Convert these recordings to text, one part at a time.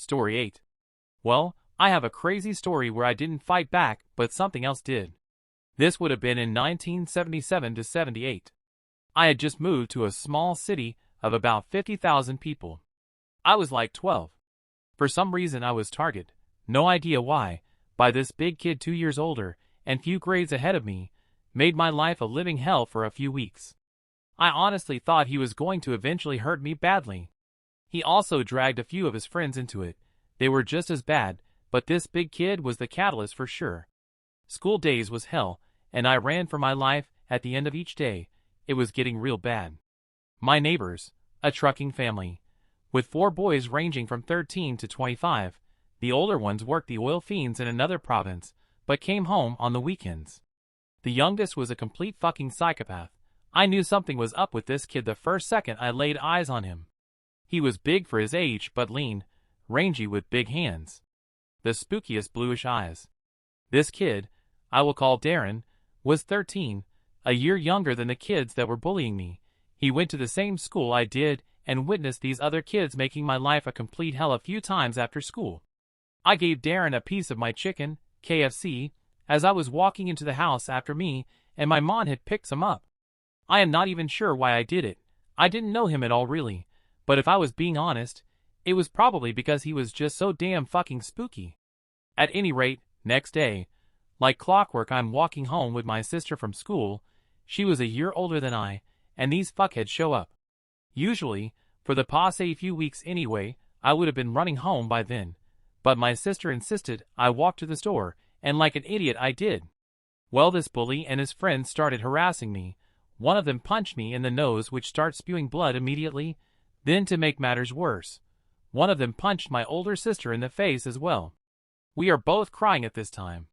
Story 8. Well, I have a crazy story where I didn't fight back, but something else did. This would have been in 1977 to 78. I had just moved to a small city of about 50,000 people. I was like 12. For some reason I was targeted, no idea why, by this big kid 2 years older and few grades ahead of me, made my life a living hell for a few weeks. I honestly thought he was going to eventually hurt me badly. He also dragged a few of his friends into it. They were just as bad, but this big kid was the catalyst for sure. School days was hell, and I ran for my life. At the end of each day, it was getting real bad. My neighbors, a trucking family, with 4 boys ranging from 13 to 25, the older ones worked the oil fields in another province, but came home on the weekends. The youngest was a complete fucking psychopath. I knew something was up with this kid the first second I laid eyes on him. He was big for his age but lean, rangy with big hands. The spookiest bluish eyes. This kid, I will call Darren, was 13, a year younger than the kids that were bullying me. He went to the same school I did and witnessed these other kids making my life a complete hell a few times after school. I gave Darren a piece of my chicken, KFC, as I was walking into the house after me and my mom had picked some up. I am not even sure why I did it. I didn't know him at all really, but if I was being honest, it was probably because he was just so damn fucking spooky. At any rate, next day, like clockwork, I'm walking home with my sister from school. She was a year older than I, and these fuckheads show up. Usually, for the past few weeks anyway, I would have been running home by then, but my sister insisted I walk to the store, and like an idiot I did. Well, this bully and his friends started harassing me. One of them punched me in the nose, which started spewing blood immediately. Then, to make matters worse, one of them punched my older sister in the face as well. We are both crying at this time.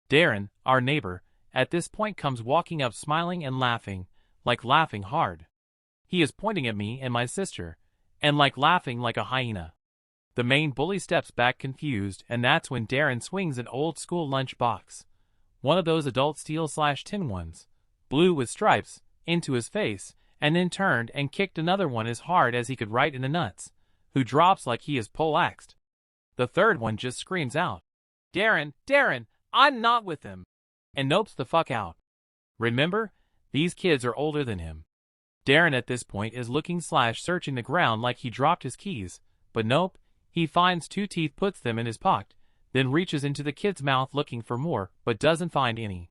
Darren, our neighbor, at this point comes walking up smiling and laughing, like laughing hard. He is pointing at me and my sister, and like laughing like a hyena. The main bully steps back confused, and that's when Darren swings an old school lunch box, one of those adult steel/tin ones, blue with stripes, into his face, and then turned and kicked another one as hard as he could right in the nuts, who drops like he is poleaxed. The third one just screams out, Darren, I'm not with him, and nopes the fuck out. Remember, these kids are older than him. Darren at this point is looking/searching the ground like he dropped his keys, but nope, he finds 2 teeth, puts them in his pocket, then reaches into the kid's mouth looking for more, but doesn't find any.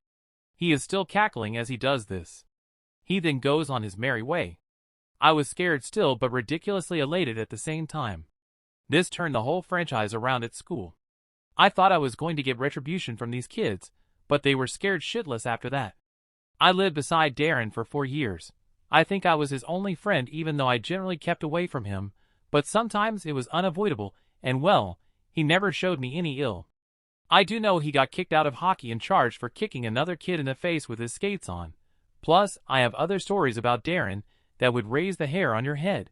He is still cackling as he does this. He then goes on his merry way. I was scared still but ridiculously elated at the same time. This turned the whole franchise around at school. I thought I was going to get retribution from these kids, but they were scared shitless after that. I lived beside Darren for 4 years. I think I was his only friend even though I generally kept away from him, but sometimes it was unavoidable, and well, he never showed me any ill. I do know he got kicked out of hockey and charged for kicking another kid in the face with his skates on. Plus, I have other stories about Darren that would raise the hair on your head.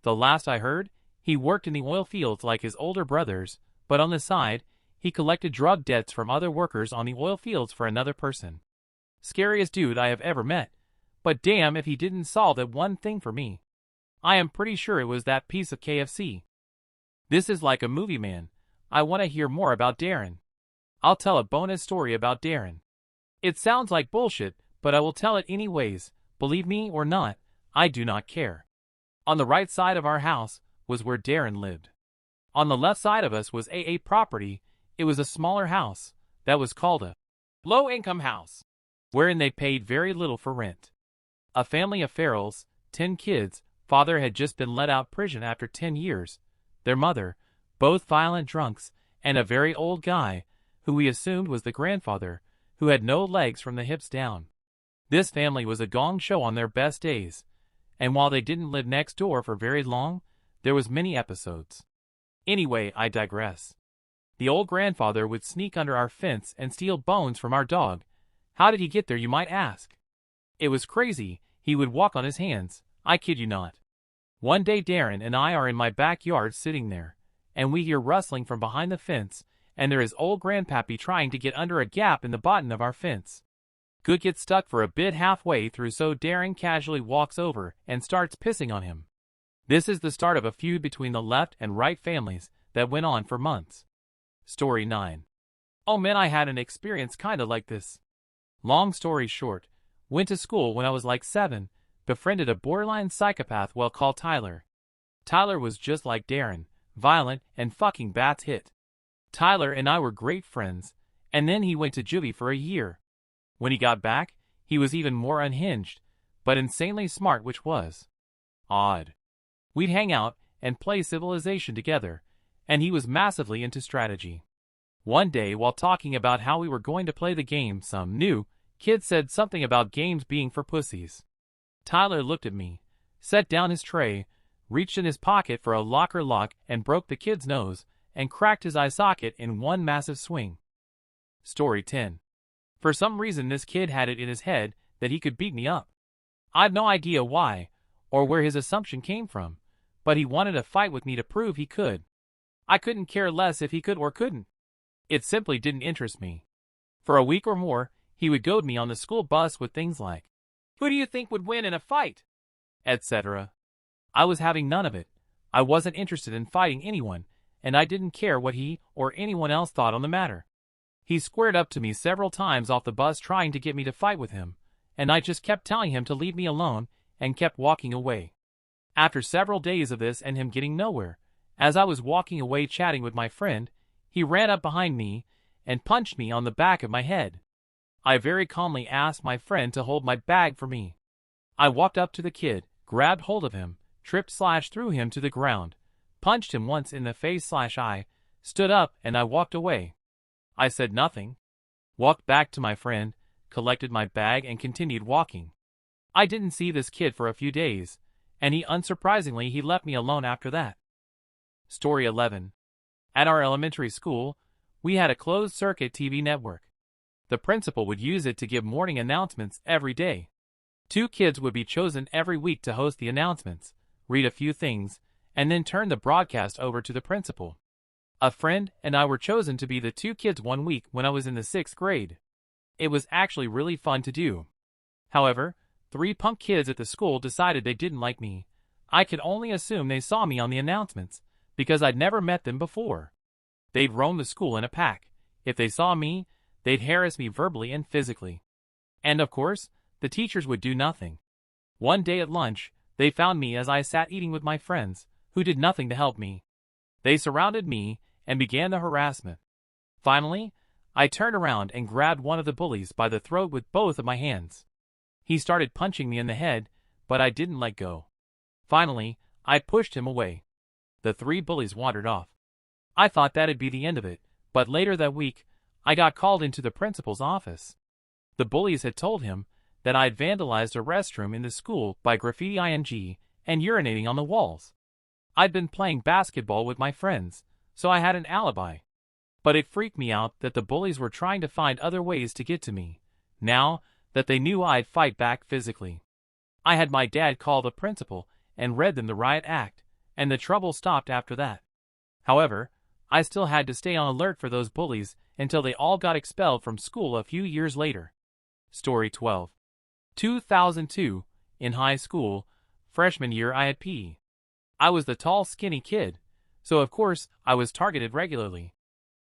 The last I heard, he worked in the oil fields like his older brothers, but on the side, he collected drug debts from other workers on the oil fields for another person. Scariest dude I have ever met, but damn if he didn't solve that one thing for me. I am pretty sure it was that piece of KFC. This is like a movie, man. I want to hear more about Darren. I'll tell a bonus story about Darren. It sounds like bullshit, but I will tell it anyways. Believe me or not, I do not care. On the right side of our house was where Darren lived. On the left side of us was a property. It was a smaller house that was called a low-income house, wherein they paid very little for rent. A family of ferals, 10 kids. Father had just been let out prison after 10 years. Their mother, both violent drunks, and a very old guy, who we assumed was the grandfather, who had no legs from the hips down. This family was a gong show on their best days, and while they didn't live next door for very long, there was many episodes. Anyway, I digress. The old grandfather would sneak under our fence and steal bones from our dog. How did he get there, you might ask? It was crazy. He would walk on his hands. I kid you not. One day Darren and I are in my backyard sitting there, and we hear rustling from behind the fence, and there is old Grandpappy trying to get under a gap in the bottom of our fence. Good gets stuck for a bit halfway through, so Darren casually walks over and starts pissing on him. This is the start of a feud between the left and right families that went on for months. Story 9. Oh man, I had an experience kinda like this. Long story short, went to school when I was like 7, befriended a borderline psychopath well called Tyler. Tyler was just like Darren, violent and fucking bats hit. Tyler and I were great friends, and then he went to juvie for a year. When he got back, he was even more unhinged, but insanely smart, which was odd. We'd hang out and play Civilization together, and he was massively into strategy. One day, while talking about how we were going to play the game, some new kid said something about games being for pussies. Tyler looked at me, set down his tray, reached in his pocket for a locker lock and broke the kid's nose and cracked his eye socket in one massive swing. Story 10. For some reason this kid had it in his head that he could beat me up. I've no idea why, or where his assumption came from, but he wanted a fight with me to prove he could. I couldn't care less if he could or couldn't. It simply didn't interest me. For a week or more, he would goad me on the school bus with things like, "Who do you think would win in a fight?" etc. I was having none of it. I wasn't interested in fighting anyone, and I didn't care what he or anyone else thought on the matter. He squared up to me several times off the bus trying to get me to fight with him, and I just kept telling him to leave me alone and kept walking away. After several days of this and him getting nowhere, as I was walking away chatting with my friend, he ran up behind me and punched me on the back of my head. I very calmly asked my friend to hold my bag for me. I walked up to the kid, grabbed hold of him, tripped/threw him to the ground, punched him once in the face/eye, stood up, and I walked away. I said nothing. Walked back to my friend, collected my bag and continued walking. I didn't see this kid for a few days, and unsurprisingly he left me alone after that. Story 11. At our elementary school, we had a closed-circuit TV network. The principal would use it to give morning announcements every day. 2 kids would be chosen every week to host the announcements, read a few things, and then turn the broadcast over to the principal. A friend and I were chosen to be the 2 kids one week when I was in the 6th grade. It was actually really fun to do. However, 3 punk kids at the school decided they didn't like me. I could only assume they saw me on the announcements, because I'd never met them before. They'd roam the school in a pack. If they saw me, they'd harass me verbally and physically. And of course, the teachers would do nothing. One day at lunch, they found me as I sat eating with my friends, who did nothing to help me. They surrounded me and began the harassment. Finally, I turned around and grabbed one of the bullies by the throat with both of my hands. He started punching me in the head, but I didn't let go. Finally, I pushed him away. The 3 bullies wandered off. I thought that'd be the end of it, but later that week, I got called into the principal's office. The bullies had told him that I'd vandalized a restroom in the school by graffiti-ing and urinating on the walls. I'd been playing basketball with my friends, so I had an alibi. But it freaked me out that the bullies were trying to find other ways to get to me, now that they knew I'd fight back physically. I had my dad call the principal and read them the riot act, and the trouble stopped after that. However, I still had to stay on alert for those bullies until they all got expelled from school a few years later. Story 12. 2002, in high school, freshman year I had PE. I was the tall, skinny kid, so of course I was targeted regularly.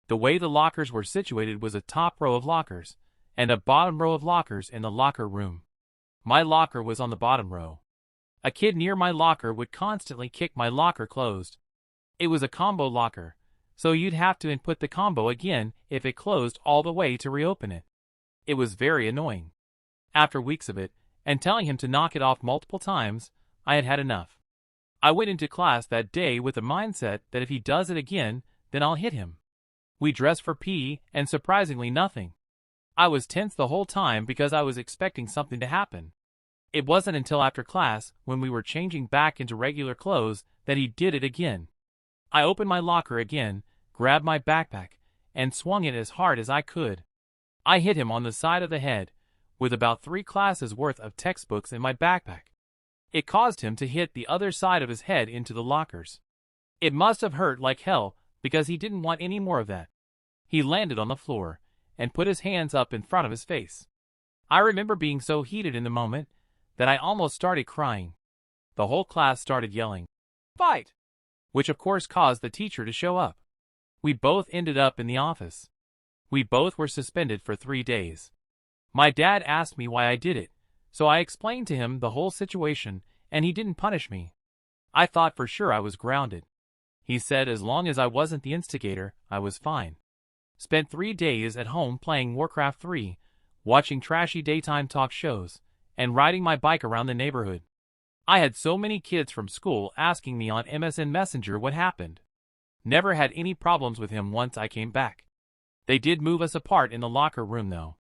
The way the lockers were situated was a top row of lockers, and a bottom row of lockers in the locker room. My locker was on the bottom row. A kid near my locker would constantly kick my locker closed. It was a combo locker, so you'd have to input the combo again if it closed all the way to reopen it. It was very annoying. After weeks of it, and telling him to knock it off multiple times, I had had enough. I went into class that day with the mindset that if he does it again, then I'll hit him. We dressed for PE, and surprisingly nothing. I was tense the whole time because I was expecting something to happen. It wasn't until after class, when we were changing back into regular clothes, that he did it again. I opened my locker again, grabbed my backpack, and swung it as hard as I could. I hit him on the side of the head, with about 3 classes worth of textbooks in my backpack. It caused him to hit the other side of his head into the lockers. It must have hurt like hell, because he didn't want any more of that. He landed on the floor, and put his hands up in front of his face. I remember being so heated in the moment, that I almost started crying. The whole class started yelling, "Fight!" which of course caused the teacher to show up. We both ended up in the office. We both were suspended for 3 days. My dad asked me why I did it, so I explained to him the whole situation, and he didn't punish me. I thought for sure I was grounded. He said as long as I wasn't the instigator, I was fine. Spent 3 days at home playing Warcraft 3, watching trashy daytime talk shows, and riding my bike around the neighborhood. I had so many kids from school asking me on MSN Messenger what happened. Never had any problems with him once I came back. They did move us apart in the locker room though.